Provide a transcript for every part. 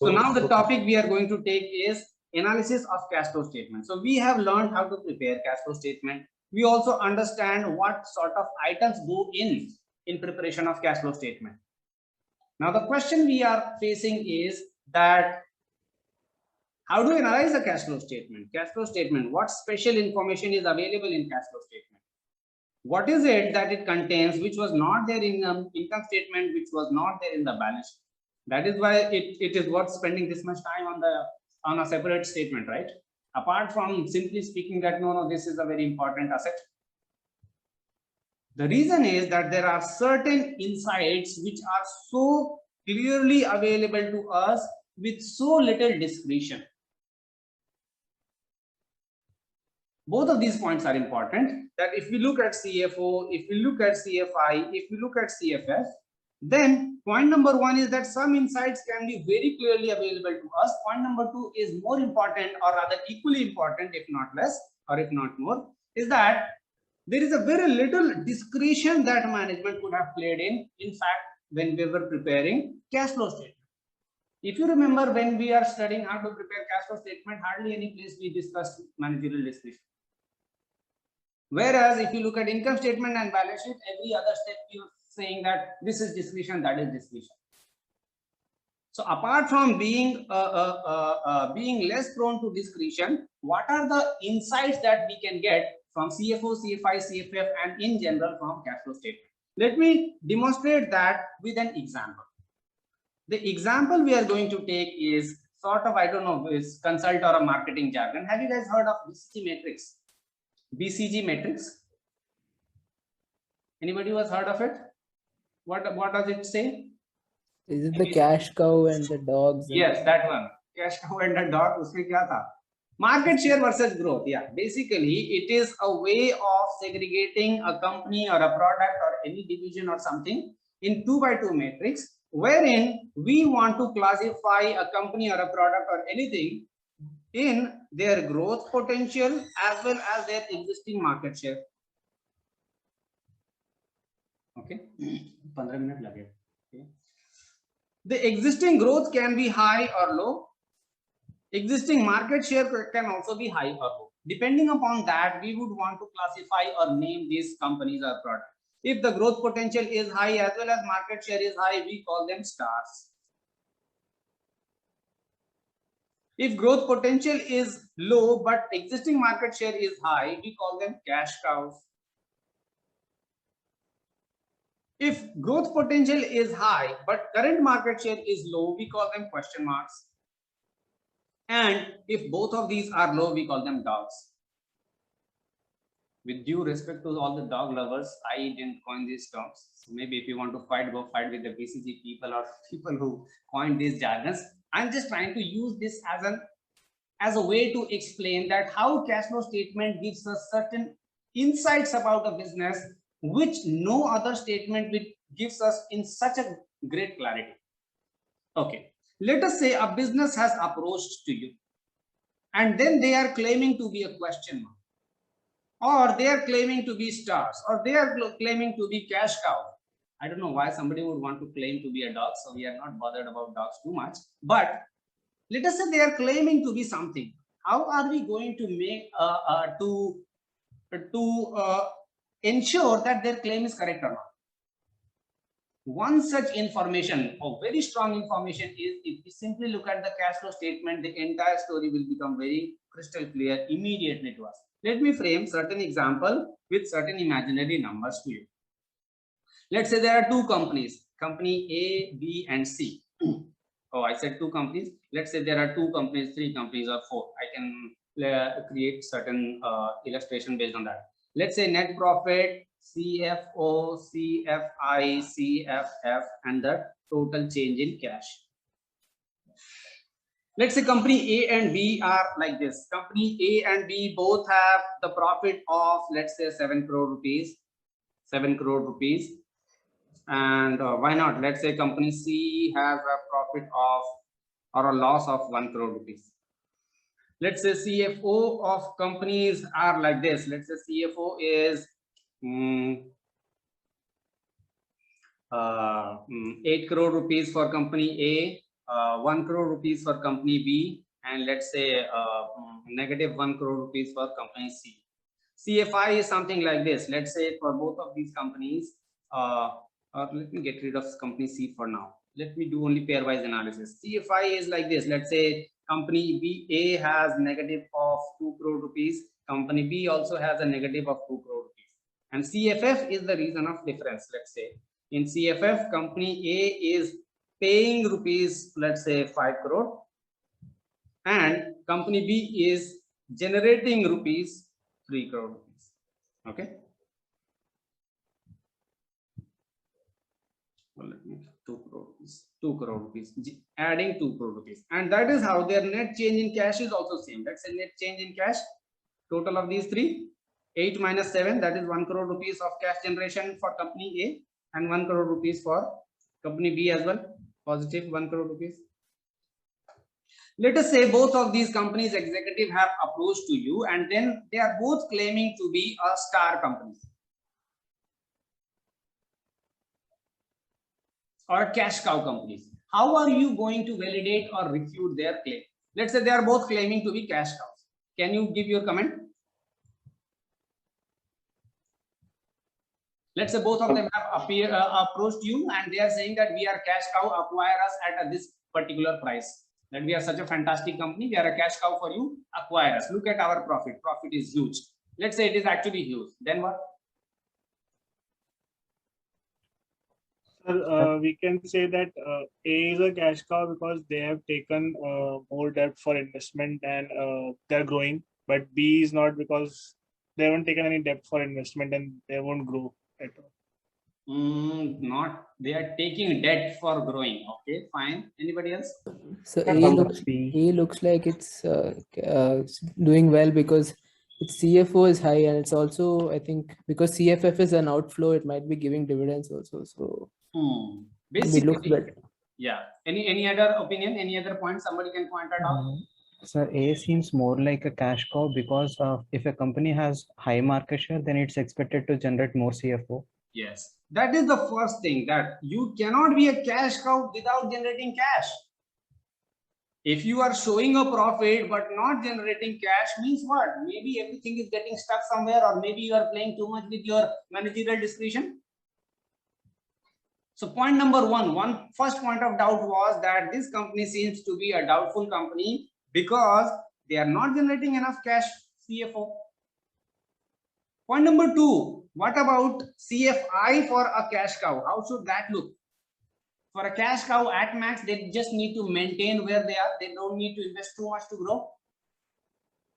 So now the topic we are going to take is analysis of cash flow statement. So we have learned how to prepare cash flow statement. We also understand what sort of items go in preparation of cash flow statement. Now the question we are facing is that how do you analyze a cash flow statement? Cash flow statement, what special information is available in cash flow statement? What is it that it contains which was not there in income statement, which was not there in the balance sheet? That is why it is worth spending this much time on a separate statement, right? Apart from simply speaking that no, this is a very important asset. The reason is that there are certain insights which are so clearly available to us with so little discretion. Both of these points are important, that if we look at CFO, if we look at CFI, if we look at CFF, then point number one is that some insights can be very clearly available to us. Point number two is more important, or rather equally important, if not less or if not more, is that there is a very little discretion that management could have played in fact, when we were preparing cash flow statement. If you remember, when we are studying how to prepare cash flow statement, hardly any place we discussed managerial discretion. Whereas if you look at income statement and balance sheet, every other step you're saying that this is discretion, that is discretion. So apart from being less prone to discretion, what are the insights that we can get from CFO, CFI, CFF, and in general from cash flow statement? Let me demonstrate that with an example. The example we are going to take is sort of, I don't know, is consult or a marketing jargon. Have you guys heard of BCG matrix? BCG matrix? Anybody who has heard of it? What does it say? Is it the cash cow and the dogs? Yes, that one. Cash cow and the dog. Usme kya tha? Market share versus growth. Yeah, basically it is a way of segregating a company or a product or any division or something in 2x2 matrix, wherein we want to classify a company or a product or anything in their growth potential as well as their existing market share. Okay, 15 minutes lage. Okay. The existing growth can be high or low. Existing market share can also be high or low. Depending upon that, we would want to classify or name these companies or products. If the growth potential is high as well as market share is high, we call them stars. If growth potential is low but existing market share is high, we call them cash cows. If growth potential is high but current market share is low, we call them question marks. And if both of these are low, we call them dogs. With due respect to all the dog lovers, I didn't coin these terms. So maybe if you want to fight, go fight with the BCG people or people who coined these jargons. I'm just trying to use this as a way to explain that how cash flow statement gives us certain insights about a business which no other statement gives us in such a great clarity. Okay, let us say a business has approached to you and then they are claiming to be a question mark, or they are claiming to be stars, or they are claiming to be cash cow. I don't know why somebody would want to claim to be a dog, so we are not bothered about dogs too much. But let us say they are claiming to be something. How are we going to make ensure that their claim is correct or not? One such information, or very strong information, is if we simply look at the cash flow statement, the entire story will become very crystal clear immediately to us. Let me frame certain example with certain imaginary numbers to you. Let's say there are two companies, company A, B, and C. Oh, I said two companies. Let's say there are two companies, three companies, or four. I can create certain illustration based on that. Let's say net profit, CFO, CFI, CFF, and the total change in cash. Let's say company A and B are like this. Company A and B both have the profit of, let's say, 7 crore rupees. 7 crore rupees. And why not? Let's say company C has a profit of or a loss of 1 crore rupees. Let's say CFO of companies are like this. Let's say CFO is 8 crore rupees for company A, 1 crore rupees for company B, and let's say negative 1 crore rupees for company C. CFI is something like this. Let's say for both of these companies, let me get rid of company C for now. Let me do only pairwise analysis. CFI is like this. Let's say company B A has negative of 2 crore rupees. Company B also has a negative of 2 crore rupees. And CFF is the reason of difference. Let's say in CFF, company A is paying rupees, let's say 5 crore, and company B is generating rupees 3 crore rupees. Okay. Well, let me 2 crore rupees, 2 crore rupees, adding 2 crore rupees, and that is how their net change in cash is also same. Let's say net change in cash, total of these three, 8 minus 7, that is 1 crore rupees of cash generation for company A, and 1 crore rupees for company B as well, positive 1 crore rupees. Let us say both of these companies executive have approached to you, and then they are both claiming to be a star company or cash cow companies. How are you going to validate or refute their claim? Let's say they are both claiming to be cash cows. Can you give your comment? Let's say both of them have approached you and they are saying that we are cash cow, acquire us at this particular price. That we are such a fantastic company, we are a cash cow for you, acquire us. Look at our profit. Profit is huge. Let's say it is actually huge. Then what? Sir, we can say that A is a cash cow because they have taken more debt for investment and they're growing. But B is not because they haven't taken any debt for investment and they won't grow at all. Not they are taking debt for growing. Okay, fine. Anybody else? So A looks like it's doing well because its CFO is high, and it's also, I think, because CFF is an outflow, it might be giving dividends also. So it looks Basically, better. yeah. Any other opinion? Any other point somebody can point it out? Sir, A seems more like a cash cow because if a company has high market share, then it's expected to generate more CFO. Yes, that is the first thing, that you cannot be a cash cow without generating cash. If you are showing a profit but not generating cash, means what? Maybe everything is getting stuck somewhere, or maybe you are playing too much with your managerial discretion. So point number one, first point of doubt was that this company seems to be a doubtful company because they are not generating enough cash CFO. Point number two, what about CFI for a cash cow? How should that look? For a cash cow, at max, they just need to maintain where they are. They don't need to invest too much to grow.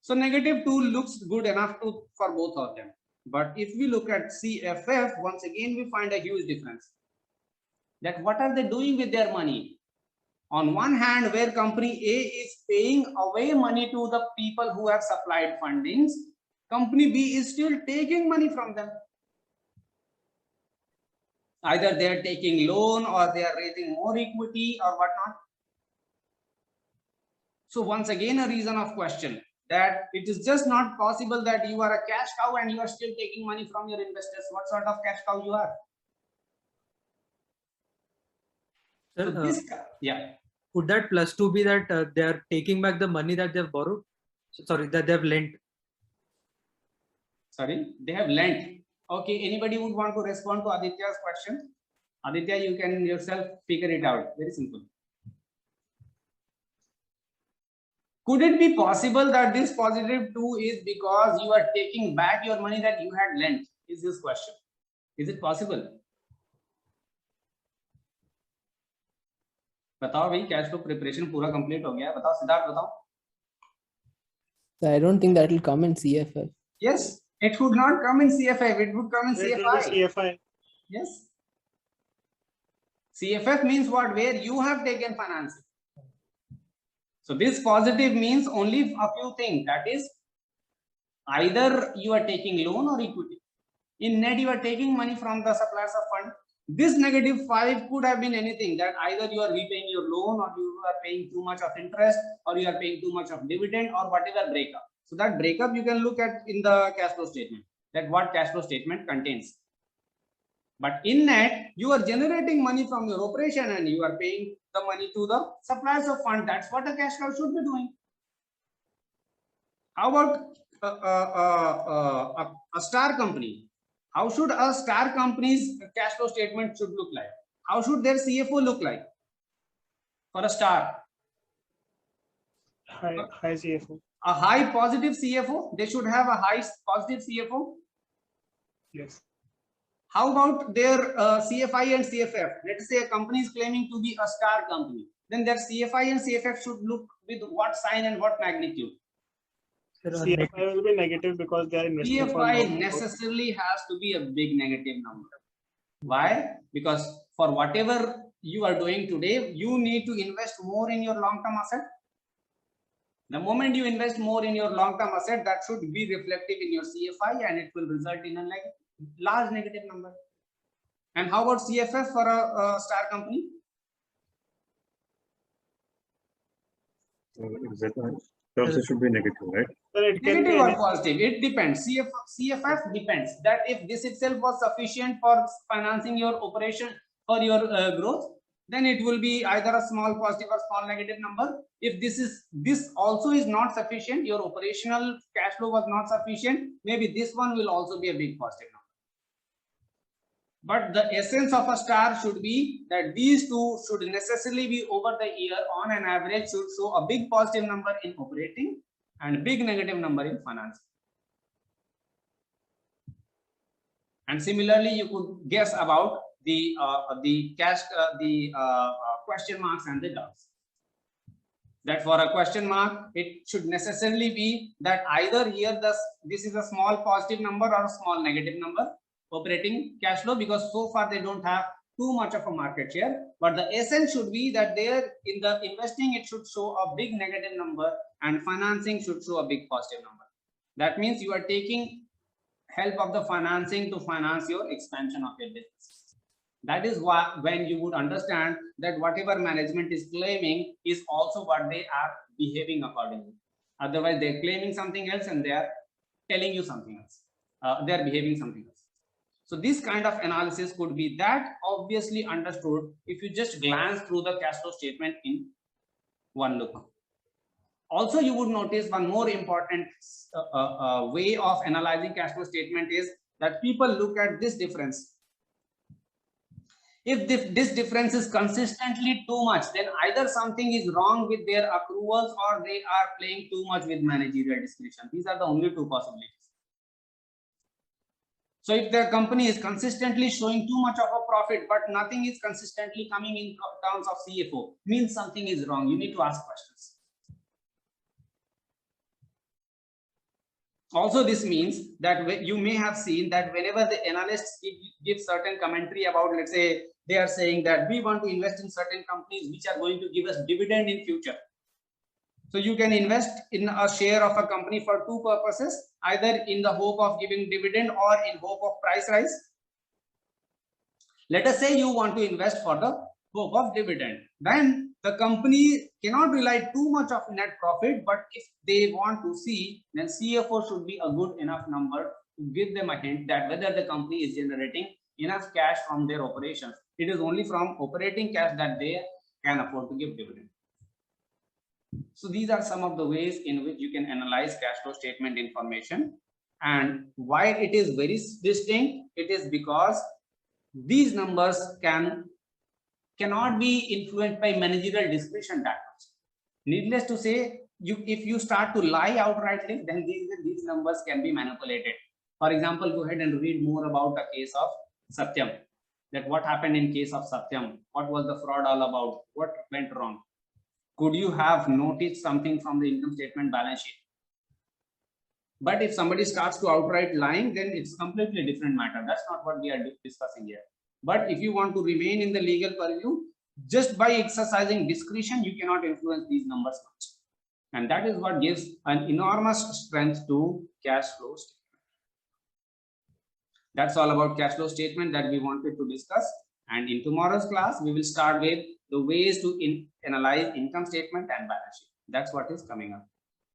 So negative 2 looks good enough for both of them. But if we look at CFF, once again, we find a huge difference. That what are they doing with their money? On one hand, where company A is paying away money to the people who have supplied fundings, company B is still taking money from them. Either they are taking loan or they are raising more equity or whatnot. So once again, a reason of question, that it is just not possible that you are a cash cow and you are still taking money from your investors. What sort of cash cow you are? Sir, So this, yeah. Would that plus 2 be that they are taking back the money that they have borrowed? Sorry, that they have lent. Sorry, they have lent. Okay, anybody would want to respond to Aditya's question? Aditya, you can yourself figure it out. Very simple. Could it be possible that this positive 2 is because you are taking back your money that you had lent? Is this question? Is it possible? बताओ भाई, cash flow preparation पूरा complete हो गया है, बताओ सिद्धार्थ, बताओ. I don't think that will come in CFF. Yes, it would not come in CFF, it would come in CFI. CFI. Yes. CFF means what? Where you have taken financing. So this positive means only a few things. That is, either you are taking loan or equity. In net, you are taking money from the suppliers of fund. This negative 5 could have been anything, that either you are repaying your loan, or you are paying too much of interest, or you are paying too much of dividend, or whatever breakup. So that breakup you can look at in the cash flow statement, that what cash flow statement contains. But in net, you are generating money from your operation and you are paying the money to the suppliers of fund. That's what a cash cow should be doing. How about a star company? How should a star company's cash flow statement should look like? How should their CFO look like for a star? High CFO. A high positive CFO. They should have a high positive CFO. Yes. How about their CFI and CFF? Let's say a company is claiming to be a star company. Then their CFI and CFF should look with what sign and what magnitude? CFI will be negative because they are investing for CFI long. necessarily has to be a big negative number. Why? Because for whatever you are doing today, you need to invest more in your long-term asset. The moment you invest more in your long-term asset, that should be reflective in your CFI and it will result in a large negative number. And how about CFF for a star company? Also should be negative, right? So it can Negative be or positive, it depends. CFF depends that if this itself was sufficient for financing your operation for your growth, then it will be either a small positive or small negative number. If this also is not sufficient, your operational cash flow was not sufficient, maybe this one will also be a big positive number. But the essence of a star should be that these two should necessarily be over the year on an average should show a big positive number in operating and a big negative number in finance. And similarly, you could guess about the question marks and the doubts. That for a question mark, it should necessarily be that either here this is a small positive number or a small negative number operating cash flow, because so far they don't have too much of a market share. But the essence should be that there in the investing it should show a big negative number and financing should show a big positive number. That means you are taking help of the financing to finance your expansion of your business. That is why when you would understand that whatever management is claiming is also what they are behaving accordingly. Otherwise they're claiming something else and they are telling you something else. They are behaving something else. So this kind of analysis could be that obviously understood if you just glance through the cash flow statement in one look. Also, you would notice one more important way of analyzing cash flow statement is that people look at this difference. If this difference is consistently too much, then either something is wrong with their accruals or they are playing too much with managerial discretion. These are the only two possibilities. So if the company is consistently showing too much of a profit, but nothing is consistently coming in terms of CFO, means something is wrong. You need to ask questions. Also, this means that you may have seen that whenever the analysts give certain commentary about, let's say, they are saying that we want to invest in certain companies which are going to give us dividend in future. So you can invest in a share of a company for two purposes, either in the hope of giving dividend or in hope of price rise. Let us say you want to invest for the hope of dividend. Then the company cannot rely too much of net profit, but if they want to see, then CFO should be a good enough number to give them a hint that whether the company is generating enough cash from their operations. It is only from operating cash that they can afford to give dividend. So these are some of the ways in which you can analyze cash flow statement information. And why it is very distinct, it is because these numbers cannot be influenced by managerial discretion that much. Needless to say, if you start to lie outrightly, then these numbers can be manipulated. For example, go ahead and read more about the case of Satyam. That what happened in case of Satyam? What was the fraud all about? What went wrong? Could you have noticed something from the income statement balance sheet? But if somebody starts to outright lying, then it's completely different matter. That's not what we are discussing here. But if you want to remain in the legal purview, just by exercising discretion, you cannot influence these numbers much. And that is what gives an enormous strength to cash flow statement. That's all about cash flow statement that we wanted to discuss. And in tomorrow's class, we will start with the ways to analyze income statement and balance sheet. That's what is coming up.